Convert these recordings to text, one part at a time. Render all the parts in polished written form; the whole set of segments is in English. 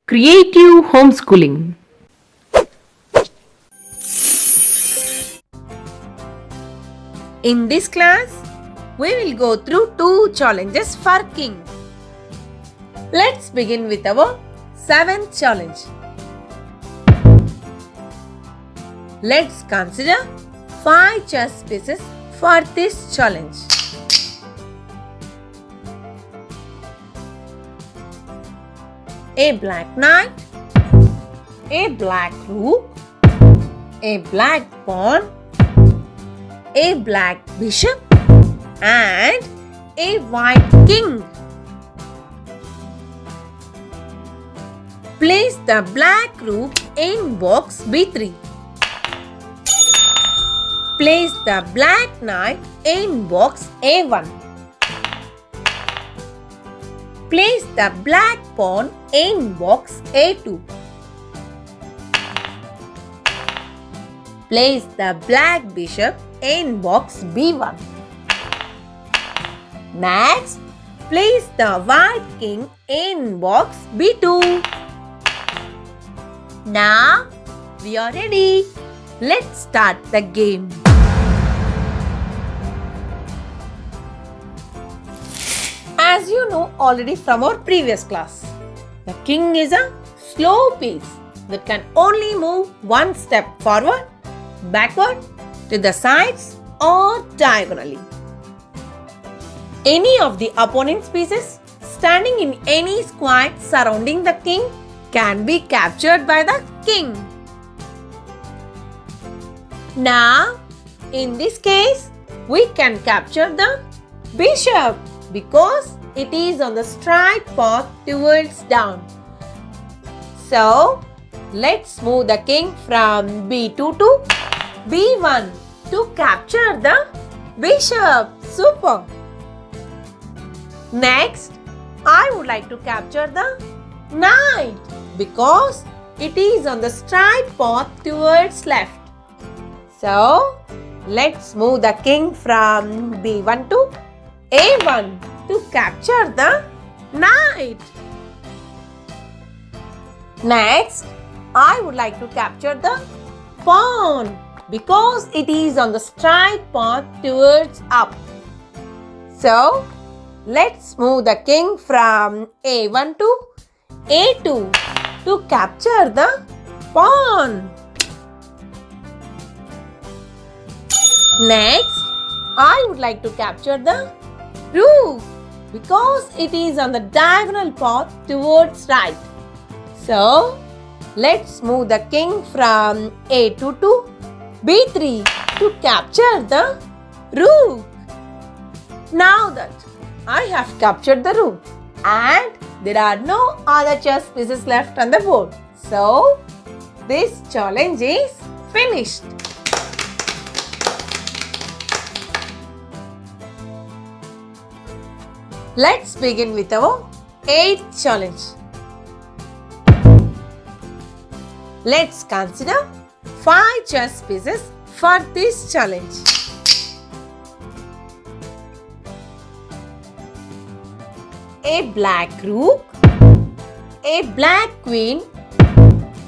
Creative homeschooling. In this class, we will go through two challenges for king. Let's begin with our 7th challenge. Let's consider 5 chess pieces for this challenge. A black knight, a black rook, a black pawn, a black bishop and a white king. Place the black rook in box B3. Place the black knight in box A1. Place the black pawn in box A2. Place the black bishop in box B1. Next, place the white king in box B2. Now, we are ready. Let's start the game. As you know already from our previous class, the king is a slow piece that can only move one step forward, backward, to the sides or diagonally. Any of the opponent's pieces standing in any square surrounding the king can be captured by the king. Now, in this case, we can capture the bishop because it is on the straight path towards down. So, let's move the king from B2 to B1 to capture the bishop. Super! Next, I would like to capture the knight because it is on the straight path towards left. So, let's move the king from B1 to A1 to capture the knight. Next, I would like to capture the pawn because it is on the straight path towards up. So, let's move the king from A1 to A2 to capture the pawn. Next, I would like to capture the rook because it is on the diagonal path towards right. So, let's move the king from A2 to B3 to capture the rook. Now that I have captured the rook and there are no other chess pieces left on the board. So, this challenge is finished. Let's begin with our 8th challenge. Let's consider 5 chess pieces for this challenge. A black rook, a black queen,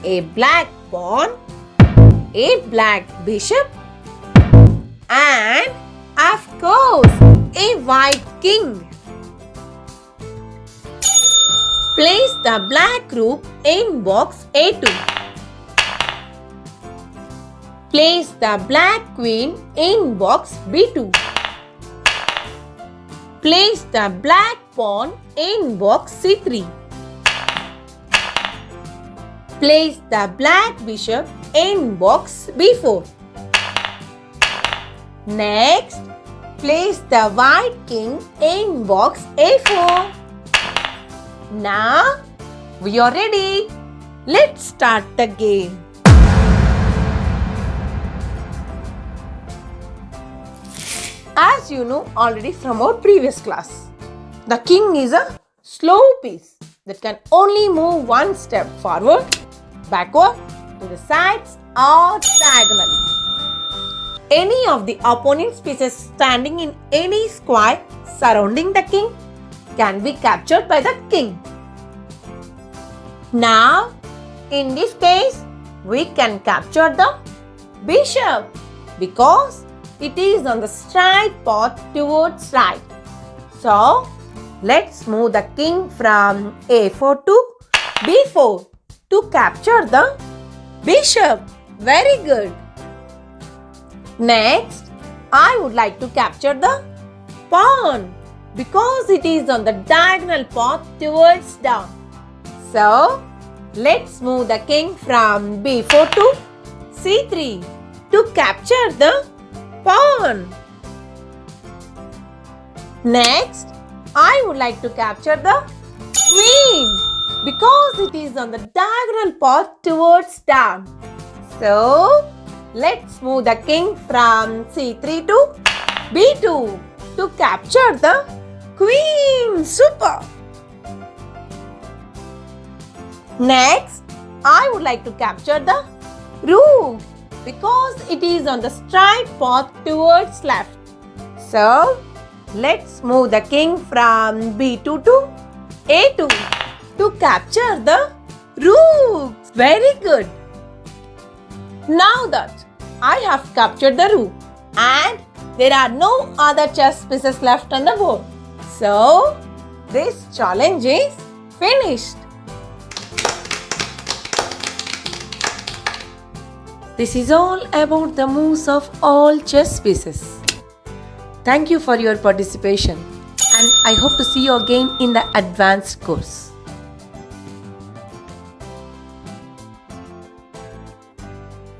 a black pawn, a black bishop, and of course, a white king. Place the black rook in box A2. Place the black queen in box B2. Place the black pawn in box C3. Place the black bishop in box B4. Next, place the white king in box A4. Now, we are ready. Let's start the game. As you know already from our previous class, the king is a slow piece that can only move one step forward, backward, to the sides or diagonally. Any of the opponent's pieces standing in any square surrounding the king can be captured by the king. Now, in this case, we can capture the bishop because it is on the straight path towards right. So, let's move the king from a4 to b4 to capture the bishop. Very good. Next, I would like to capture the pawn because it is on the diagonal path towards down. So, let's move the king from b4 to c3 to capture the pawn. Next, I would like to capture the queen because it is on the diagonal path towards down. So, let's move the king from c3 to b2 to capture the queen. Super! Next, I would like to capture the rook because it is on the straight path towards left. So, let's move the king from b2 to a2 to capture the rook. Very good. Now that I have captured the rook and there are no other chess pieces left on the board. So, this challenge is finished. This is all about the moves of all chess pieces. Thank you for your participation and I hope to see you again in the advanced course.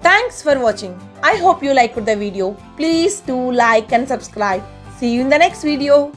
Thanks for watching. I hope you liked the video. Please do like and subscribe. See you in the next video.